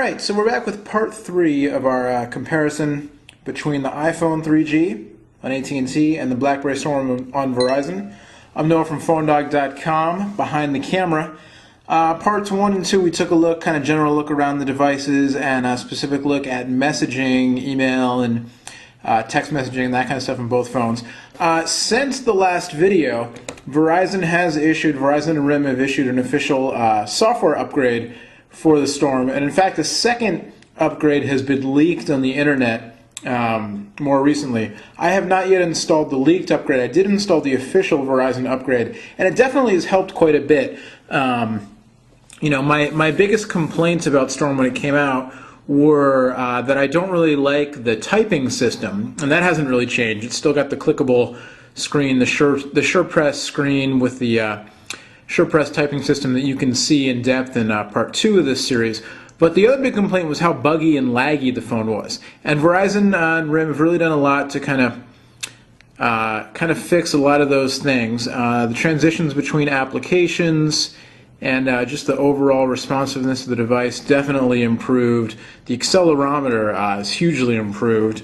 Alright, so we're back with part 3 of our comparison between the iPhone 3G on AT&T and the BlackBerry Storm on Verizon. I'm Noah from PhoneDog.com, behind the camera. Parts 1 and 2, we took a look, kind of general look around the devices and a specific look at messaging, email, and text messaging, that kind of stuff on both phones. Since the last video, Verizon and RIM have issued an official software upgrade for the Storm, and in fact, a second upgrade has been leaked on the internet more recently. I have not yet installed the leaked upgrade. I did install the official Verizon upgrade, and it definitely has helped quite a bit. You know, my biggest complaints about Storm when it came out were that I don't really like the typing system, and that hasn't really changed. It's still got the clickable screen, the SurePress screen with the SurePress typing system that you can see in depth in part 2 of this series. But the other big complaint was how buggy and laggy the phone was. And Verizon and RIM have really done a lot to kind of fix a lot of those things. The transitions between applications and just the overall responsiveness of the device definitely improved. The accelerometer is hugely improved.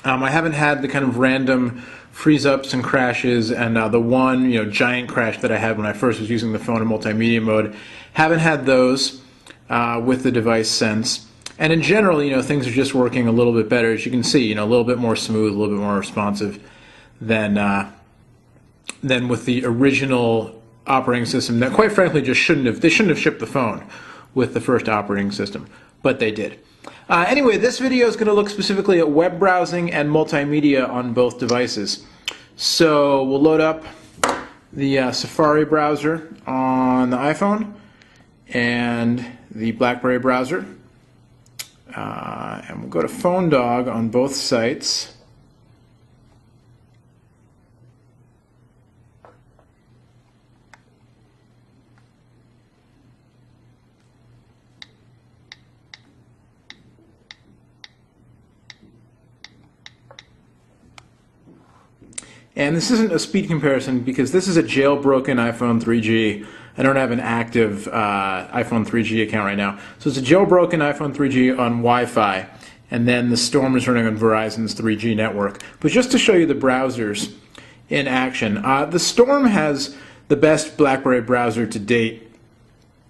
I haven't had the kind of random freeze-ups and crashes, and the one giant crash that I had when I first was using the phone in multimedia mode. Haven't had those with the device since. And in general, things are just working a little bit better. As you can see, a little bit more smooth, a little bit more responsive than with the original operating system that, quite frankly, they shouldn't have shipped the phone with the first operating system, but they did. Anyway, this video is going to look specifically at web browsing and multimedia on both devices. So we'll load up the Safari browser on the iPhone and the BlackBerry browser. And we'll go to PhoneDog on both sites. And this isn't a speed comparison because this is a jailbroken iPhone 3G. I don't have an active iPhone 3G account right now. So it's a jailbroken iPhone 3G on Wi-Fi, and then the Storm is running on Verizon's 3G network. But just to show you the browsers in action, the Storm has the best BlackBerry browser to date.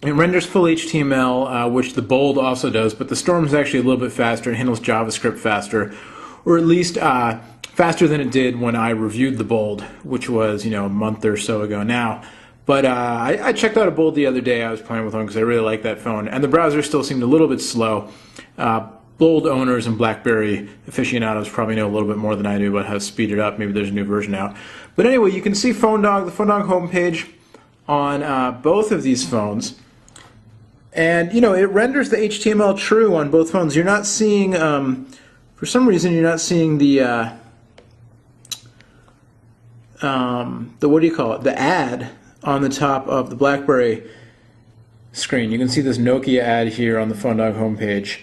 It renders full HTML, which the Bold also does, but the Storm is actually a little bit faster. It handles JavaScript faster, or at least faster than it did when I reviewed the Bold, which was a month or so ago now. But I checked out a Bold the other day. I was playing with one because I really like that phone, and the browser still seemed a little bit slow. Bold owners and BlackBerry aficionados probably know a little bit more than I do about how to speed it up. Maybe there's a new version out. But anyway, you can see the PhoneDog homepage on both of these phones. And it renders the HTML true on both phones. You're not seeing, for some reason, you're not seeing the what do you call it? The ad on the top of the BlackBerry screen. You can see this Nokia ad here on the PhoneDog homepage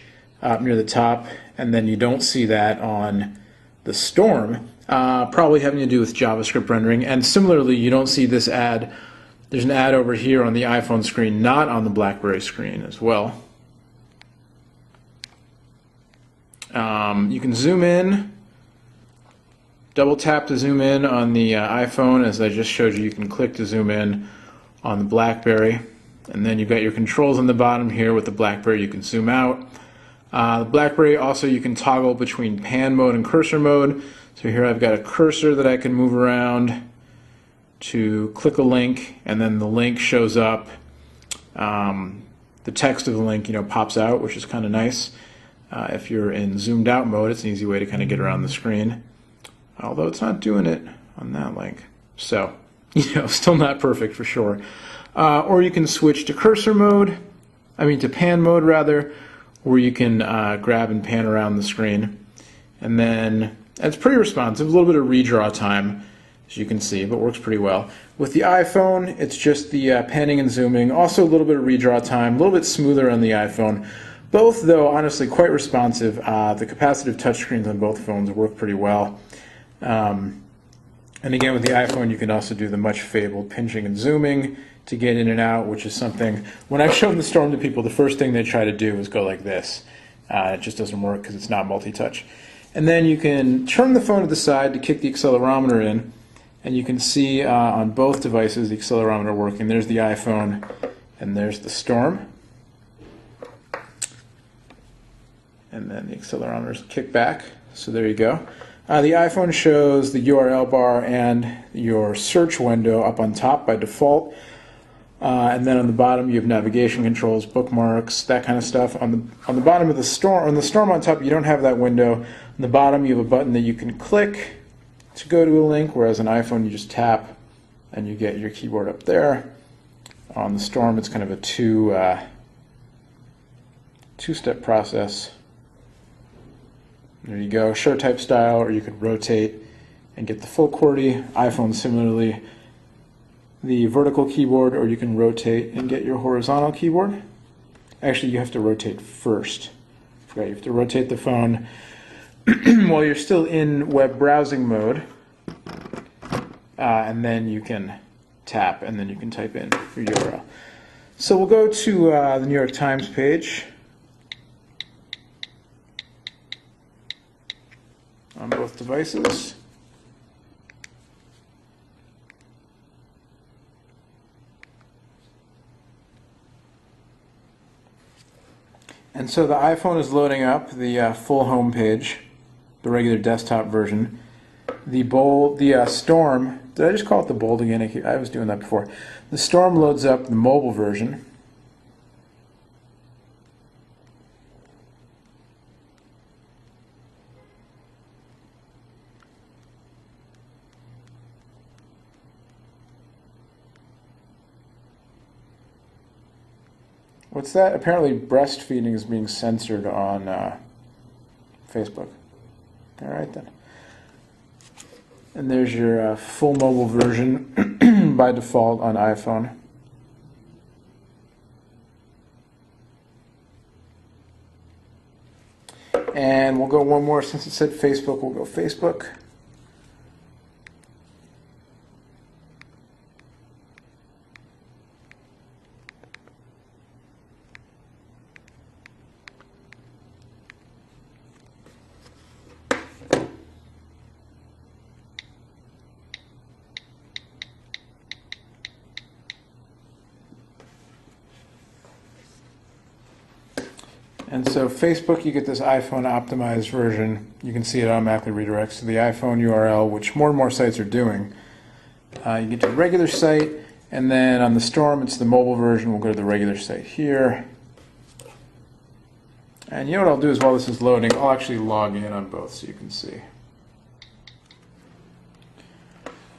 near the top, and then you don't see that on the Storm, probably having to do with JavaScript rendering. And similarly, you don't see this ad. There's an ad over here on the iPhone screen, not on the BlackBerry screen as well. You can zoom in. Double tap to zoom in on the iPhone. As I just showed you, you can click to zoom in on the BlackBerry. And then you've got your controls on the bottom here. With the BlackBerry, you can zoom out. The BlackBerry also, you can toggle between pan mode and cursor mode. So here I've got a cursor that I can move around to click a link, and then the link shows up. The text of the link pops out, which is kind of nice. If you're in zoomed out mode, it's an easy way to kind of get around the screen. Although it's not doing it on that link. So, still not perfect for sure. Or you can switch to cursor mode, to pan mode rather, or you can grab and pan around the screen. And then it's pretty responsive, a little bit of redraw time, as you can see, but works pretty well. With the iPhone, it's just the panning and zooming, also a little bit of redraw time, a little bit smoother on the iPhone. Both, though, honestly, quite responsive. The capacitive touchscreens on both phones work pretty well. And again, with the iPhone, you can also do the much fabled pinching and zooming. to get in and out, which is something, when I've shown the Storm to people, the first thing they try to do is go like this. It just doesn't work because it's not multi-touch. And then you can turn the phone to the side to kick the accelerometer in, and you can see on both devices the accelerometer working. There's the iPhone, and there's the Storm. And then the accelerometer's kick back, so there you go. The iPhone shows the URL bar and your search window up on top by default. And then on the bottom you have navigation controls, bookmarks, that kind of stuff. On the bottom of the Storm, on the Storm on top, you don't have that window. On the bottom you have a button that you can click to go to a link, whereas on iPhone you just tap and you get your keyboard up there. On the Storm it's kind of a two-step process. There you go, show type style, or you could rotate and get the full QWERTY. iPhone similarly, the vertical keyboard, or you can rotate and get your horizontal keyboard. Actually, you have to rotate first. You have to rotate the phone while you're still in web browsing mode, and then you can tap, and then you can type in your URL. So we'll go to the New York Times page on both devices. And so the iPhone is loading up the full home page, the regular desktop version. The Storm, did I just call it the Bold again? I was doing that before. The Storm loads up the mobile version. What's that? Apparently breastfeeding is being censored on Facebook. All right then. And there's your full mobile version by default on iPhone. And we'll go one more. Since it said Facebook, we'll go Facebook. And so Facebook, you get this iPhone optimized version. You can see it automatically redirects to the iPhone URL, which more and more sites are doing. You get to the regular site, and then on the Storm, it's the mobile version. We'll go to the regular site here. And you know what I'll do is while this is loading, I'll actually log in on both so you can see.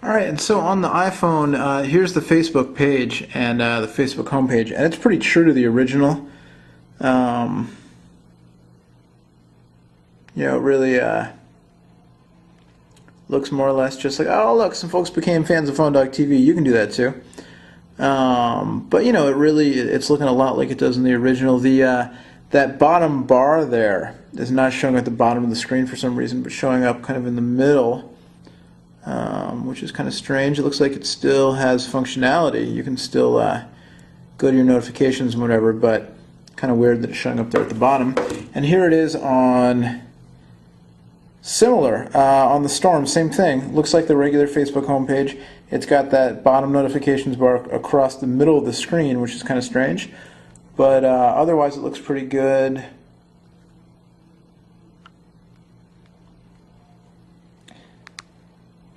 Alright, and so on the iPhone, here's the Facebook page and the Facebook homepage, and it's pretty true to the original. You know, it really looks more or less just like, oh look, some folks became fans of Phone Dog TV. You can do that too. But you know, it's looking a lot like it does in the original. That bottom bar there is not showing at the bottom of the screen for some reason, but showing up kind of in the middle, which is kind of strange. It looks like it still has functionality. You can still go to your notifications and whatever, but kind of weird that it's showing up there at the bottom. And here it is on similar on the Storm, same thing. Looks like the regular Facebook homepage. It's got that bottom notifications bar across the middle of the screen, which is kind of strange. But otherwise it looks pretty good.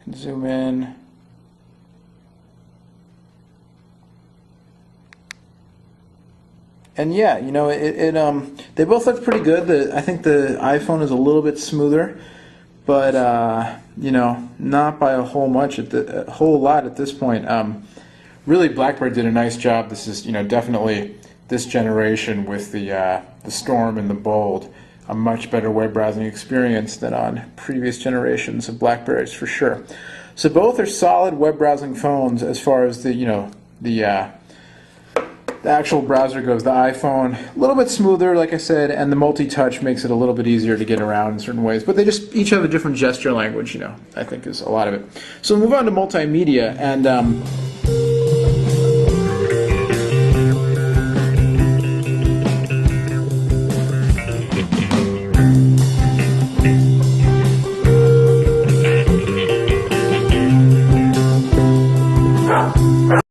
Can zoom in. And yeah, you know, they both look pretty good. I think the iPhone is a little bit smoother, but you know, not by a whole lot at this point. Really, BlackBerry did a nice job. This is, you know, definitely this generation with the Storm and the Bold, a much better web browsing experience than on previous generations of BlackBerries for sure. So both are solid web browsing phones as far as the actual browser goes. The iPhone, a little bit smoother, like I said, and the multi-touch makes it a little bit easier to get around in certain ways. But they just each have a different gesture language, you know, I think is a lot of it. So we'll move on to multimedia, and